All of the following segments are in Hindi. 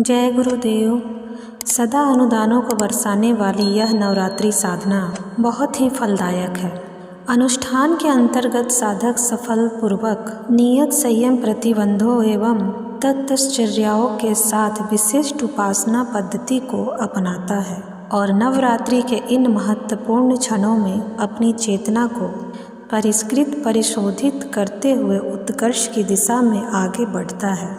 जय गुरुदेव। सदा अनुदानों को बरसाने वाली यह नवरात्रि साधना बहुत ही फलदायक है। अनुष्ठान के अंतर्गत साधक सफल पूर्वक नियत संयम प्रतिबंधों एवं तपश्चर्याओं के साथ विशिष्ट उपासना पद्धति को अपनाता है और नवरात्रि के इन महत्वपूर्ण क्षणों में अपनी चेतना को परिष्कृत परिशोधित करते हुए उत्कर्ष की दिशा में आगे बढ़ता है।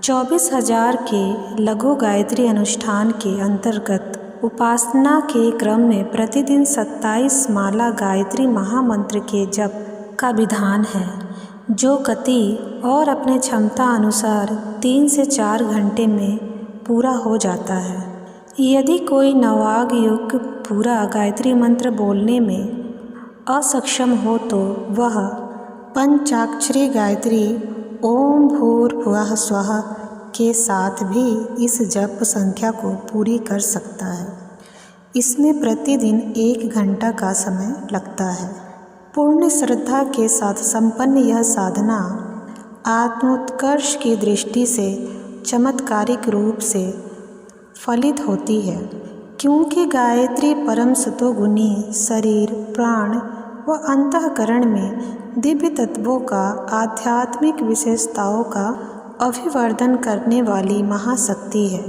24,000 के लघु गायत्री अनुष्ठान के अंतर्गत उपासना के क्रम में प्रतिदिन 27 माला गायत्री महामंत्र के जप का विधान है, जो गति और अपने क्षमता अनुसार 3 से 4 घंटे में पूरा हो जाता है। यदि कोई नवाग युग पूरा गायत्री मंत्र बोलने में असक्षम हो तो वह पंचाक्षरी गायत्री ओम भूर्भुवः स्वः के साथ भी इस जप संख्या को पूरी कर सकता है। इसमें प्रतिदिन 1 घंटा का समय लगता है। पूर्ण श्रद्धा के साथ संपन्न यह साधना आत्मोत्कर्ष की दृष्टि से चमत्कारिक रूप से फलित होती है, क्योंकि गायत्री परम सतोगुणी शरीर, प्राण व अंतःकरण में दिव्य तत्वों का आध्यात्मिक विशेषताओं का अभिवर्धन करने वाली महाशक्ति है।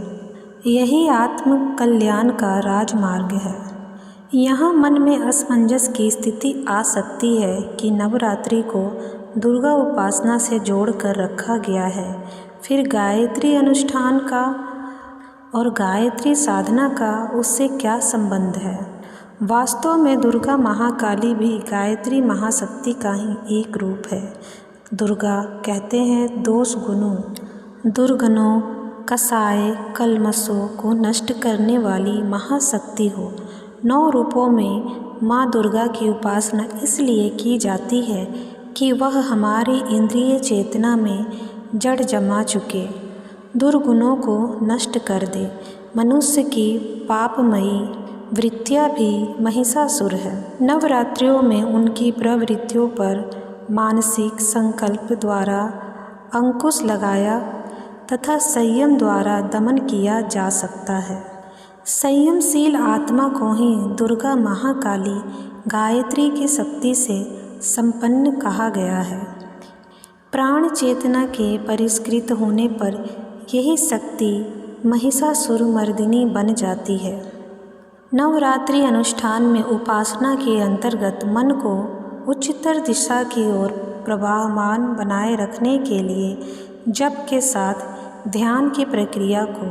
यही आत्म कल्याण का राजमार्ग है। यहाँ मन में असमंजस की स्थिति आ सकती है कि नवरात्रि को दुर्गा उपासना से जोड़कर रखा गया है, फिर गायत्री अनुष्ठान का और गायत्री साधना का उससे क्या संबंध है। वास्तव में दुर्गा महाकाली भी गायत्री महाशक्ति का ही एक रूप है। दुर्गा कहते हैं दोष गुणों, दुर्गुणों, कसाय, कलमशों को नष्ट करने वाली महाशक्ति हो। 9 रूपों में माँ दुर्गा की उपासना इसलिए की जाती है कि वह हमारी इंद्रिय चेतना में जड़ जमा चुके दुर्गुणों को नष्ट कर दे। मनुष्य की पापमयी वृत्तियाँ भी महिषासुर है। नवरात्रियों में उनकी प्रवृत्तियों पर मानसिक संकल्प द्वारा अंकुश लगाया तथा संयम द्वारा दमन किया जा सकता है। संयमशील आत्मा को ही दुर्गा महाकाली गायत्री की शक्ति से संपन्न कहा गया है। प्राण चेतना के परिष्कृत होने पर यही शक्ति महिषासुर मर्दिनी बन जाती है। नवरात्रि अनुष्ठान में उपासना के अंतर्गत मन को उच्चतर दिशा की ओर प्रवाहमान बनाए रखने के लिए जप के साथ ध्यान की प्रक्रिया को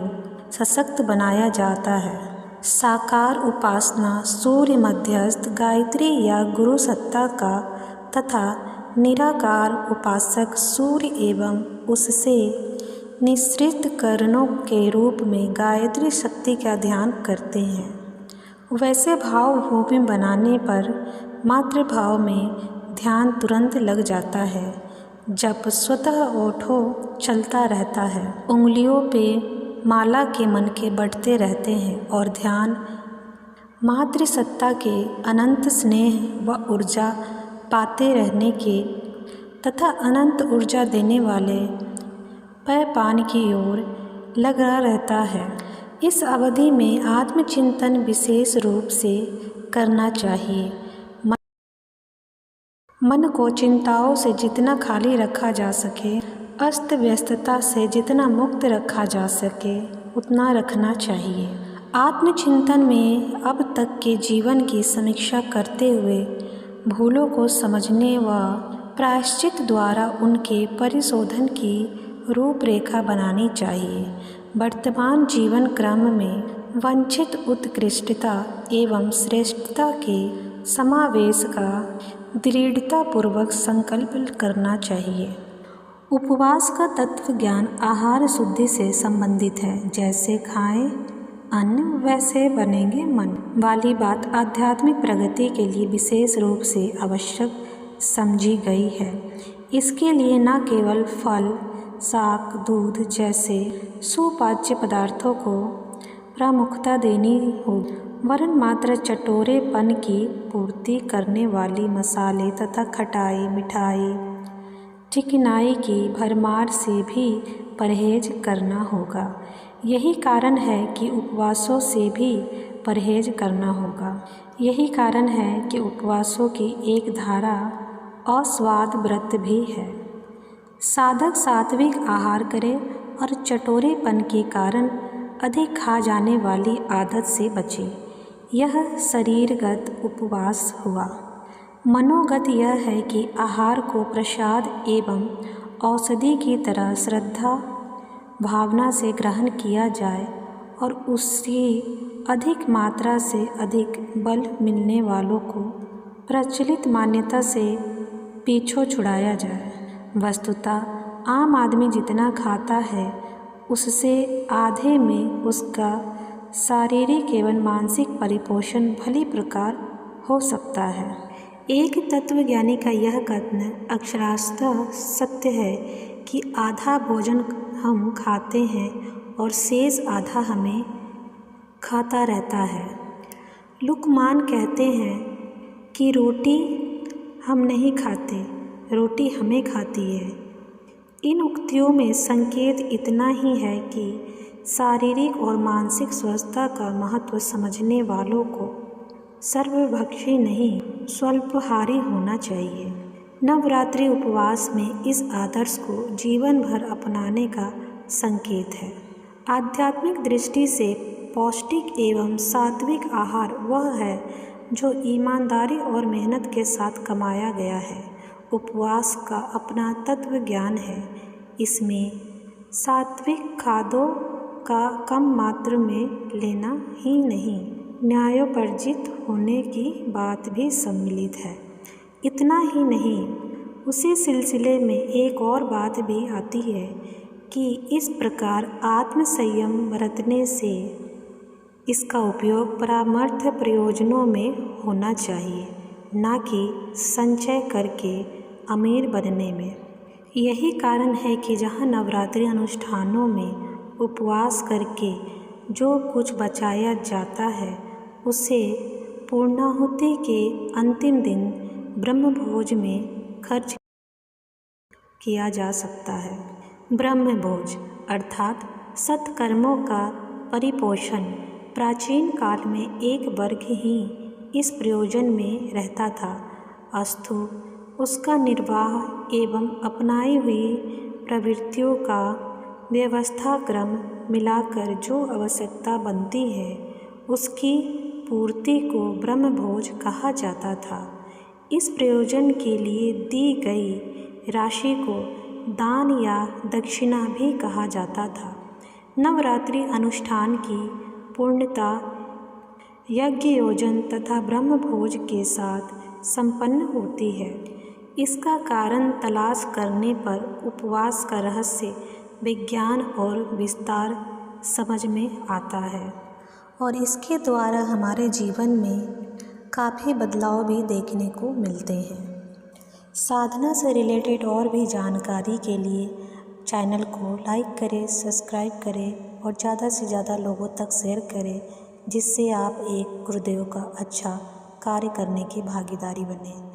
सशक्त बनाया जाता है। साकार उपासना सूर्य मध्यस्थ गायत्री या गुरु सत्ता का तथा निराकार उपासक सूर्य एवं उससे निश्रित करणों के रूप में गायत्री शक्ति का ध्यान करते हैं। वैसे भाव भूमि बनाने पर मातृभाव में ध्यान तुरंत लग जाता है। जप स्वतः ओठों चलता रहता है, उंगलियों पे माला के मनके बढ़ते रहते हैं और ध्यान मातृसत्ता के अनंत स्नेह व ऊर्जा पाते रहने के तथा अनंत ऊर्जा देने वाले पैपान की ओर लगा रहता है। इस अवधि में आत्मचिंतन विशेष रूप से करना चाहिए। मन को चिंताओं से जितना खाली रखा जा सके, अस्त व्यस्तता से जितना मुक्त रखा जा सके, उतना रखना चाहिए। आत्मचिंतन में अब तक के जीवन की समीक्षा करते हुए भूलों को समझने व प्रायश्चित द्वारा उनके परिशोधन की रूपरेखा बनानी चाहिए। वर्तमान जीवन क्रम में वांछित उत्कृष्टता एवं श्रेष्ठता के समावेश का दृढ़तापूर्वक संकल्प करना चाहिए। उपवास का तत्व ज्ञान आहार शुद्धि से संबंधित है। जैसे खाएं अन्न वैसे बनेंगे मन वाली बात आध्यात्मिक प्रगति के लिए विशेष रूप से आवश्यक समझी गई है। इसके लिए न केवल फल, शाक, दूध जैसे सुपाच्य पदार्थों को प्रामुख्यता देनी होगी, वरन मात्र चटोरेपन की पूर्ति करने वाली मसाले तथा खटाई, मिठाई, चिकनाई की भरमार से भी परहेज करना होगा। यही कारण है कि उपवासों से भी परहेज करना होगा। यही कारण है कि उपवासों की एक धारा अस्वाद व्रत भी है। साधक सात्विक आहार करे और चटोरेपन के कारण अधिक खा जाने वाली आदत से बचे। यह शरीरगत उपवास हुआ। मनोगत यह है कि आहार को प्रसाद एवं औषधि की तरह श्रद्धा भावना से ग्रहण किया जाए और उसकी अधिक मात्रा से अधिक बल मिलने वालों को प्रचलित मान्यता से पीछे छुड़ाया जाए। वस्तुतः आम आदमी जितना खाता है उससे आधे में उसका शारीरिक एवं मानसिक परिपोषण भली प्रकार हो सकता है। एक तत्वज्ञानी का यह कथन अक्षरशः सत्य है कि आधा भोजन हम खाते हैं और शेष आधा हमें खाता रहता है। लुकमान कहते हैं कि रोटी हम नहीं खाते, रोटी हमें खाती है। इन उक्तियों में संकेत इतना ही है कि शारीरिक और मानसिक स्वस्थता का महत्व समझने वालों को सर्वभक्षी नहीं स्वल्पहारी होना चाहिए। नवरात्रि उपवास में इस आदर्श को जीवन भर अपनाने का संकेत है। आध्यात्मिक दृष्टि से पौष्टिक एवं सात्विक आहार वह है जो ईमानदारी और मेहनत के साथ कमाया गया है। उपवास का अपना तत्व ज्ञान है। इसमें सात्विक खाद्यों का कम मात्रा में लेना ही नहीं, न्यायोपर्जित होने की बात भी सम्मिलित है। इतना ही नहीं, उसी सिलसिले में एक और बात भी आती है कि इस प्रकार आत्म संयम बरतने से इसका उपयोग परमार्थ प्रयोजनों में होना चाहिए, न कि संचय करके अमीर बनने में। यही कारण है कि जहाँ नवरात्रि अनुष्ठानों में उपवास करके जो कुछ बचाया जाता है उसे पूर्णाहुति के अंतिम दिन ब्रह्मभोज में खर्च किया जा सकता है। ब्रह्मभोज अर्थात सत्कर्मों का परिपोषण प्राचीन काल में एक वर्ग ही इस प्रयोजन में रहता था, अस्तु उसका निर्वाह एवं अपनाई हुई प्रवृत्तियों का व्यवस्था क्रम मिलाकर जो आवश्यकता बनती है उसकी पूर्ति को ब्रह्मभोज कहा जाता था। इस प्रयोजन के लिए दी गई राशि को दान या दक्षिणा भी कहा जाता था। नवरात्रि अनुष्ठान की पूर्णता यज्ञ योजन तथा ब्रह्मभोज के साथ संपन्न होती है। इसका कारण तलाश करने पर उपवास का रहस्य विज्ञान और विस्तार समझ में आता है और इसके द्वारा हमारे जीवन में काफ़ी बदलाव भी देखने को मिलते हैं। साधना से रिलेटेड और भी जानकारी के लिए चैनल को लाइक करें, सब्सक्राइब करें और ज़्यादा से ज़्यादा लोगों तक शेयर करें, जिससे आप एक गुरुदेव का अच्छा कार्य करने की भागीदारी बने।